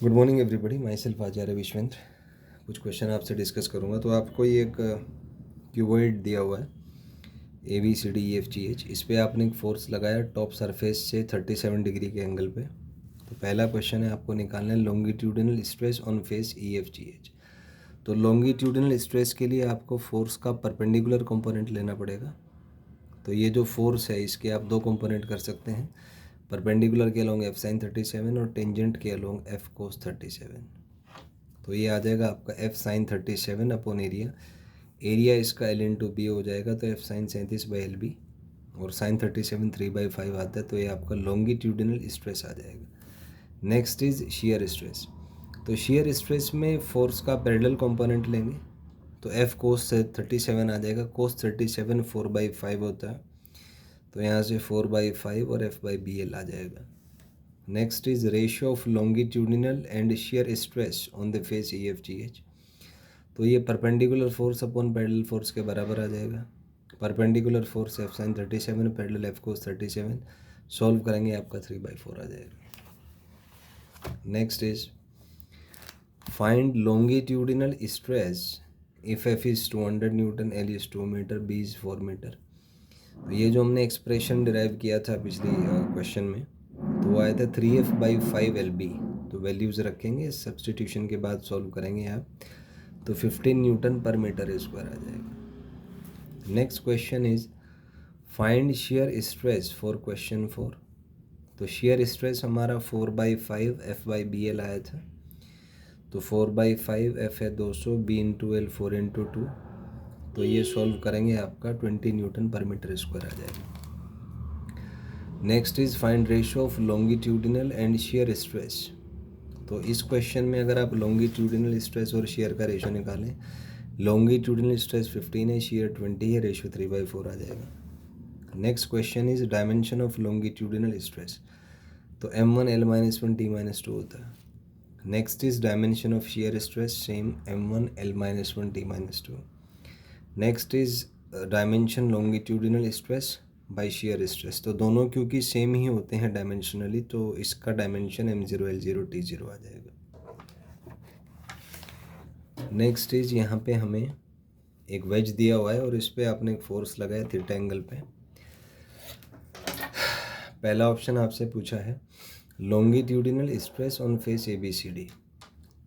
Good morning everybody, myself Acharya Vishwendra. कुछ question आपसे discuss करूँगा। तो आपको ये एक क्यूबॉइड दिया हुआ है ABCDEFGH। इस पर आपने एक फोर्स लगाया टॉप सरफेस से 37 डिग्री के एंगल पे। तो पहला क्वेश्चन है, आपको निकालना है longitudinal stress on face EFGH। तो लॉन्गिट्यूडिनल स्ट्रेस के लिए आपको फोर्स का परपेंडिकुलर कंपोनेंट लेना पड़ेगा। तो ये जो फोर्स है इसके आप दो कंपोनेंट कर सकते हैं, परपेंडिकुलर के अलोंग F sin 37 और टेंजेंट के अलोंग F cos 37। तो ये आ जाएगा आपका F sin 37 upon area. Area इसका L/B हो जाएगा, तो F sin 37/LB और sin 37 3/5 आता है। तो ये आपका लॉन्गिट्यूडिनल स्ट्रेस आ जाएगा। Next is shear stress. तो शियर स्ट्रेस में फोर्स का पैरेलल कंपोनेंट लेंगे, तो F cos 37 आ जाएगा। cos 37 4/5 होता है, तो यहाँ से 4/5 और F/BL आ जाएगा। Next is ratio of longitudinal and shear stress on the face EFGH। तो ये perpendicular force upon parallel force के बराबर आ जाएगा। Perpendicular force F sin 37, parallel F cos 37। Solve करेंगे आपका 3/4 आ जाएगा। Next is find longitudinal stress if F is 200 newton, L is 2 metre, B is 4 metre. तो ये जो हमने एक्सप्रेशन डिराइव किया था पिछली क्वेश्चन में, तो वो आया था 3F/5LB। तो वैल्यूज़ रखेंगे, सब्सटीट्यूशन के बाद सॉल्व करेंगे आप, तो 15 न्यूटन पर मीटर स्क्वायर आ जाएगा। Next question is find shear stress for question 4। तो शियर स्ट्रेस हमारा 4/5 F/BL आया था। तो 4/5 F है 200, B इंटू L 4/2। तो ये सॉल्व करेंगे आपका 20 न्यूटन पर मीटर स्क्वायर आ जाएगा। Next is find ratio of longitudinal and shear stress. तो इस क्वेश्चन में अगर आप लॉन्गिट्यूडिनल स्ट्रेस और शियर का रेशियो निकालें, लॉन्गिट्यूडिनल स्ट्रेस 15 है, शियर 20 है, रेशियो 3/4 आ जाएगा। Next question is dimension of longitudinal stress. तो M1 L-1 T-2 होता है। Next is dimension of shear stress, same M1 L-1 T-2। Next is dimension longitudinal stress by shear stress. तो दोनों क्योंकि सेम ही होते हैं डायमेंशनली, तो इसका डायमेंशन M0 L0 T0 आ जाएगा। नेक्स्ट इज यहाँ पे हमें एक वेज दिया हुआ है और इस पर आपने एक फोर्स लगाया थीटा एंगल पे। पहला ऑप्शन आपसे पूछा है longitudinal stress on face ABCD।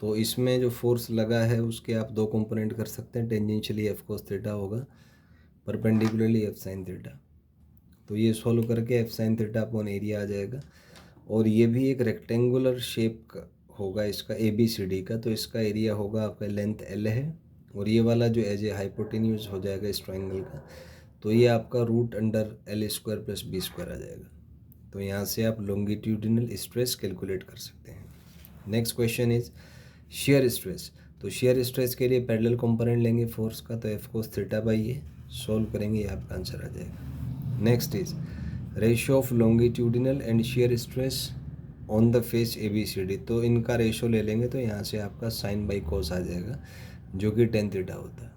तो इसमें जो फोर्स लगा है उसके आप दो कंपोनेंट कर सकते हैं, टेंजेंशियली F cos थीटा होगा, परपेंडिकुलरली F sin थीटा। तो ये सॉल्व करके F sin theta upon area आ जाएगा। और ये भी एक रेक्टेंगुलर शेप का होगा इसका ABCD का, तो इसका एरिया होगा आपका लेंथ L है, और ये वाला जो एज ए हाइपोटेन्यूज हो जाएगा इस ट्रायंगल का, तो ये आपका √L² + B² आ जाएगा। तो यहाँ से आप लॉन्गिट्यूडिनल स्ट्रेस कैलकुलेट कर सकते हैं। Next question is shear stress. तो शियर स्ट्रेस के लिए पैरेलल कंपोनेंट लेंगे फोर्स का, तो F cos थीटा/A सॉल्व करेंगे, ये आपका आंसर आ जाएगा। Next is ratio of longitudinal and shear stress on the face ABCD। तो इनका रेशियो ले लेंगे, तो यहाँ से आपका sin/cos आ जाएगा, जो कि tan थीटा होता है।